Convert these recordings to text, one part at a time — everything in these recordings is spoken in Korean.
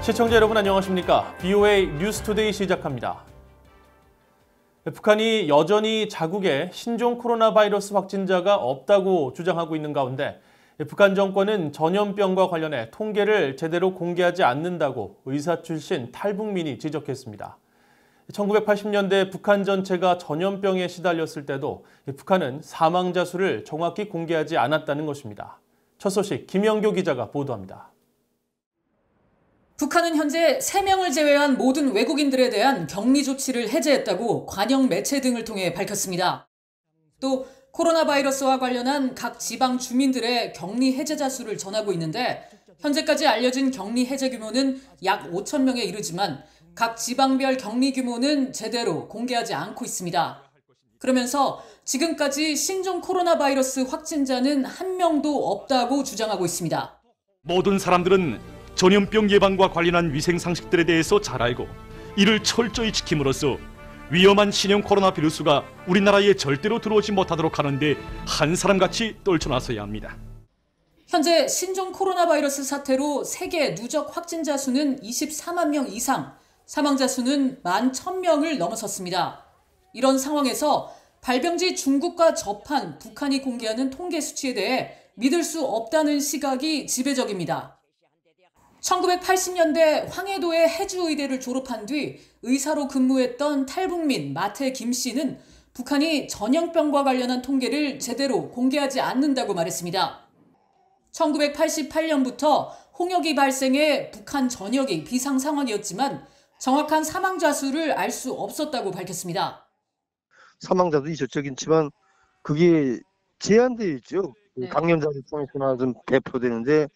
시청자 여러분 안녕하십니까? BOA 뉴스투데이 시작합니다. 북한이 여전히 자국에 신종 코로나 바이러스 확진자가 없다고 주장하고 있는 가운데 북한 정권은 전염병과 관련해 통계를 제대로 공개하지 않는다고 의사 출신 탈북민이 지적했습니다. 1980년대 북한 전체가 전염병에 시달렸을 때도 북한은 사망자 수를 정확히 공개하지 않았다는 것입니다. 첫 소식 김영교 기자가 보도합니다. 북한은 현재 3명을 제외한 모든 외국인들에 대한 격리 조치를 해제했다고 관영 매체 등을 통해 밝혔습니다. 또 코로나 바이러스와 관련한 각 지방 주민들의 격리 해제자 수를 전하고 있는데 현재까지 알려진 격리 해제 규모는 약 5천 명에 이르지만 각 지방별 격리 규모는 제대로 공개하지 않고 있습니다. 그러면서 지금까지 신종 코로나 바이러스 확진자는 한 명도 없다고 주장하고 있습니다. 모든 사람들은 전염병 예방과 관련한 위생 상식들에 대해서 잘 알고 이를 철저히 지킴으로써 위험한 신형 코로나 바이러스가 우리나라에 절대로 들어오지 못하도록 하는데 한 사람같이 떨쳐나서야 합니다. 현재 신종 코로나 바이러스 사태로 세계 누적 확진자 수는 24만 명 이상, 사망자 수는 11,000명을 넘어섰습니다. 이런 상황에서 발병지 중국과 접한 북한이 공개하는 통계 수치에 대해 믿을 수 없다는 시각이 지배적입니다. 1980년대 황해도의 해주의대를 졸업한 뒤 의사로 근무했던 탈북민 마태 김 씨는 북한이 전염병과 관련한 통계를 제대로 공개하지 않는다고 말했습니다. 1988년부터 홍역이 발생해 북한 전역이 비상 상황이었지만 정확한 사망자 수를 알 수 없었다고 밝혔습니다. 사망자도 있었긴 있지만 그게 제한되어 있죠. 네. 감염자를 통해서나 좀 배포되는데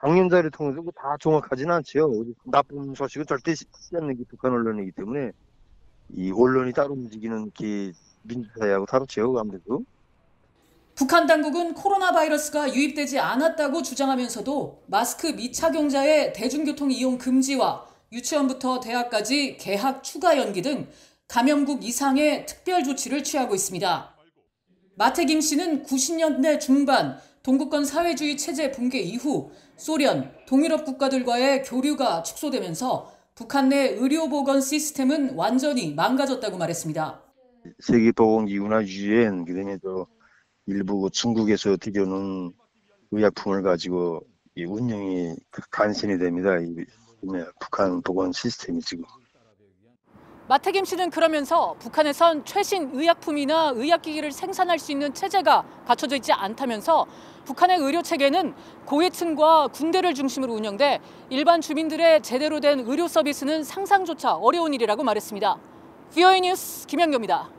감염자를 통해서 다 정확하지는 않죠. 나쁜 소식은 절대 쓰지 않는 게 북한 언론이기 때문에 이 언론이 따로 움직이는 게 민주사회하고 다르죠. 아무래도. 북한 당국은 코로나 바이러스가 유입되지 않았다고 주장하면서도 마스크 미착용자의 대중교통 이용 금지와 유치원부터 대학까지 개학 추가 연기 등 감염국 이상의 특별 조치를 취하고 있습니다. 마태 김 씨는 90년대 중반 동구권 사회주의 체제 붕괴 이후 소련, 동유럽 국가들과의 교류가 축소되면서 북한 내 의료보건 시스템은 완전히 망가졌다고 말했습니다. 세계보건기구나 유엔, 그다음에 또 일부 중국에서 들여오는 의약품을 가지고 이 운영이 간신히 됩니다. 북한 보건 시스템이 지금. 마태 김 씨는 그러면서 북한에선 최신 의약품이나 의학기기를 생산할 수 있는 체제가 갖춰져 있지 않다면서 북한의 의료 체계는 고위층과 군대를 중심으로 운영돼 일반 주민들의 제대로 된 의료 서비스는 상상조차 어려운 일이라고 말했습니다. BOA 뉴스 김영교입니다.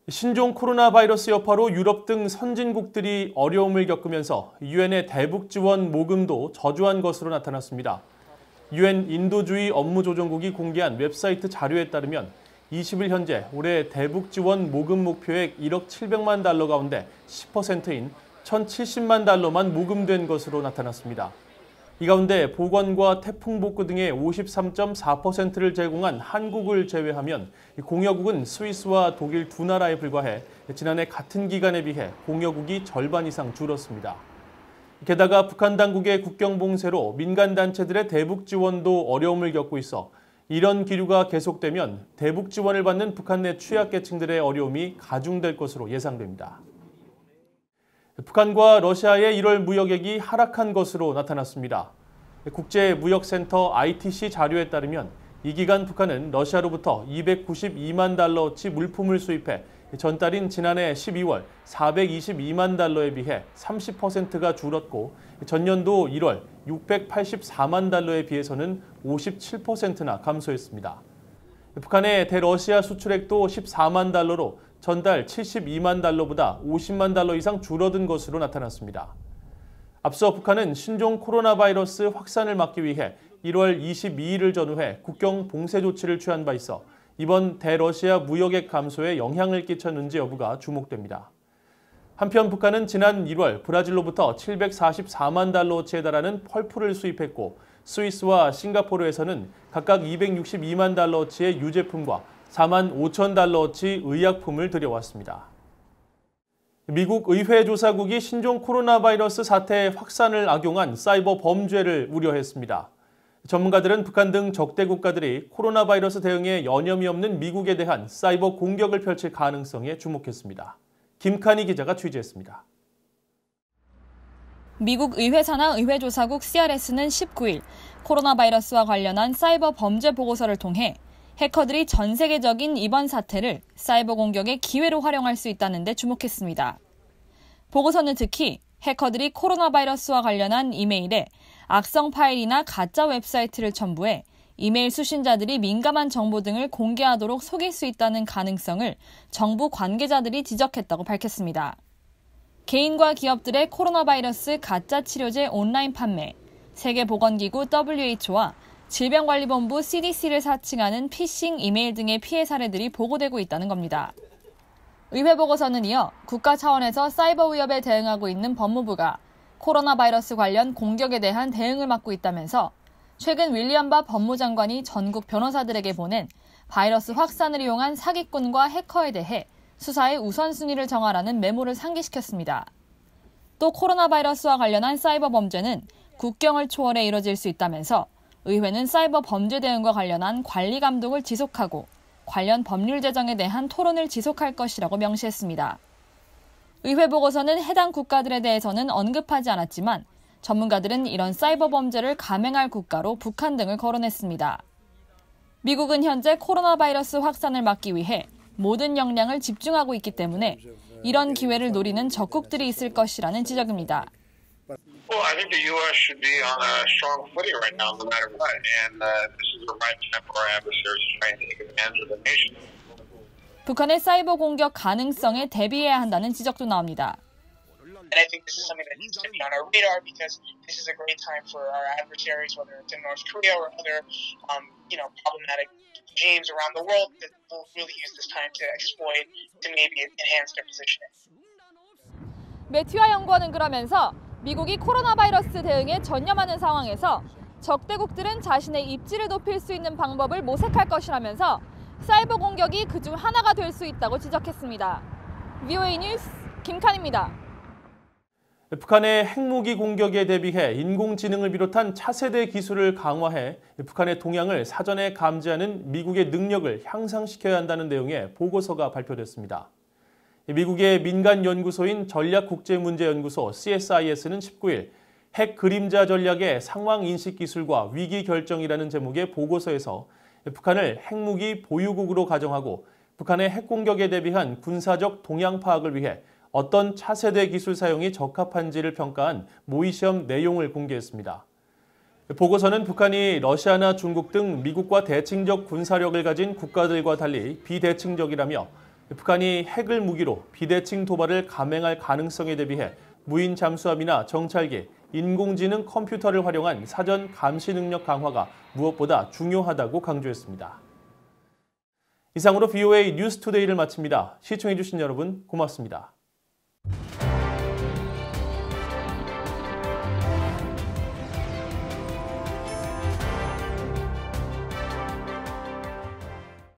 신종 코로나 바이러스 여파로 유럽 등 선진국들이 어려움을 겪으면서 유엔의 대북 지원 모금도 저조한 것으로 나타났습니다. 유엔 인도주의 업무조정국이 공개한 웹사이트 자료에 따르면 20일 현재 올해 대북 지원 모금 목표액 1억 700만 달러 가운데 10%인 1,070만 달러만 모금된 것으로 나타났습니다. 이 가운데 보건과 태풍 복구 등의 53.4%를 제공한 한국을 제외하면 공여국은 스위스와 독일 두 나라에 불과해 지난해 같은 기간에 비해 공여국이 절반 이상 줄었습니다. 게다가 북한 당국의 국경 봉쇄로 민간 단체들의 대북 지원도 어려움을 겪고 있어 이런 기류가 계속되면 대북 지원을 받는 북한 내 취약계층들의 어려움이 가중될 것으로 예상됩니다. 북한과 러시아의 1월 무역액이 하락한 것으로 나타났습니다. 국제무역센터 ITC 자료에 따르면 이 기간 북한은 러시아로부터 292만 달러어치 물품을 수입해 전달인 지난해 12월 422만 달러에 비해 30%가 줄었고 전년도 1월 684만 달러에 비해서는 57%나 감소했습니다. 북한의 대러시아 수출액도 14만 달러로 전달 72만 달러보다 50만 달러 이상 줄어든 것으로 나타났습니다. 앞서 북한은 신종 코로나 바이러스 확산을 막기 위해 1월 22일을 전후해 국경 봉쇄 조치를 취한 바 있어 이번 대러시아 무역액 감소에 영향을 끼쳤는지 여부가 주목됩니다. 한편 북한은 지난 1월 브라질로부터 744만 달러어치에 달하는 펄프를 수입했고 스위스와 싱가포르에서는 각각 262만 달러어치의 유제품과 4만 5천 달러어치 의약품을 들여왔습니다. 미국 의회조사국이 신종 코로나 바이러스 사태의 확산을 악용한 사이버 범죄를 우려했습니다. 전문가들은 북한 등 적대 국가들이 코로나 바이러스 대응에 여념이 없는 미국에 대한 사이버 공격을 펼칠 가능성에 주목했습니다. 김칸희 기자가 취재했습니다. 미국 의회사나 의회조사국 CRS는 19일 코로나 바이러스와 관련한 사이버 범죄 보고서를 통해 해커들이 전 세계적인 이번 사태를 사이버 공격의 기회로 활용할 수 있다는 데 주목했습니다. 보고서는 특히 해커들이 코로나 바이러스와 관련한 이메일에 악성 파일이나 가짜 웹사이트를 첨부해 이메일 수신자들이 민감한 정보 등을 공개하도록 속일 수 있다는 가능성을 정부 관계자들이 지적했다고 밝혔습니다. 개인과 기업들의 코로나 바이러스 가짜 치료제 온라인 판매, 세계보건기구 WHO와 질병관리본부 CDC를 사칭하는 피싱 이메일 등의 피해 사례들이 보고되고 있다는 겁니다. 의회 보고서는 이어 국가 차원에서 사이버 위협에 대응하고 있는 법무부가 코로나 바이러스 관련 공격에 대한 대응을 맡고 있다면서 최근 윌리엄 바 법무장관이 전국 변호사들에게 보낸 바이러스 확산을 이용한 사기꾼과 해커에 대해 수사의 우선순위를 정하라는 메모를 상기시켰습니다. 또 코로나 바이러스와 관련한 사이버 범죄는 국경을 초월해 이뤄질 수 있다면서 의회는 사이버 범죄 대응과 관련한 관리 감독을 지속하고 관련 법률 제정에 대한 토론을 지속할 것이라고 명시했습니다. 의회 보고서는 해당 국가들에 대해서는 언급하지 않았지만 전문가들은 이런 사이버 범죄를 감행할 국가로 북한 등을 거론했습니다. 미국은 현재 코로나 바이러스 확산을 막기 위해 모든 역량을 집중하고 있기 때문에 이런 기회를 노리는 적국들이 있을 것이라는 지적입니다. Well, I think the U.S. should be on a strong footing right now, no matter what. And this is the right time for our adversaries to try and take advantage of the nation. 북한의 사이버 공격 가능성에 대비해야 한다는 지적도 나옵니다. And I think this is something that needs to be on our radar because this is a great time for our adversaries, whether it's in North Korea or other, problematic regimes around the world that will really use this time to exploit to maybe enhance their positioning. 매튜아 연구원은 그러면서 미국이 코로나 바이러스 대응에 전념하는 상황에서 적대국들은 자신의 입지를 높일 수 있는 방법을 모색할 것이라면서 사이버 공격이 그중 하나가 될 수 있다고 지적했습니다. VOA 뉴스 김칸입니다. 북한의 핵무기 공격에 대비해 인공지능을 비롯한 차세대 기술을 강화해 북한의 동향을 사전에 감지하는 미국의 능력을 향상시켜야 한다는 내용의 보고서가 발표됐습니다. 미국의 민간 연구소인 전략국제문제연구소 CSIS는 19일 핵 그림자 전략의 상황 인식 기술과 위기 결정이라는 제목의 보고서에서 북한을 핵무기 보유국으로 가정하고 북한의 핵 공격에 대비한 군사적 동향 파악을 위해 어떤 차세대 기술 사용이 적합한지를 평가한 모의시험 내용을 공개했습니다. 보고서는 북한이 러시아나 중국 등 미국과 대칭적 군사력을 가진 국가들과 달리 비대칭적이라며 북한이 핵을 무기로 비대칭 도발을 감행할 가능성에 대비해 무인 잠수함이나 정찰기, 인공지능 컴퓨터를 활용한 사전 감시 능력 강화가 무엇보다 중요하다고 강조했습니다. 이상으로 VOA 뉴스투데이를 마칩니다. 시청해주신 여러분 고맙습니다.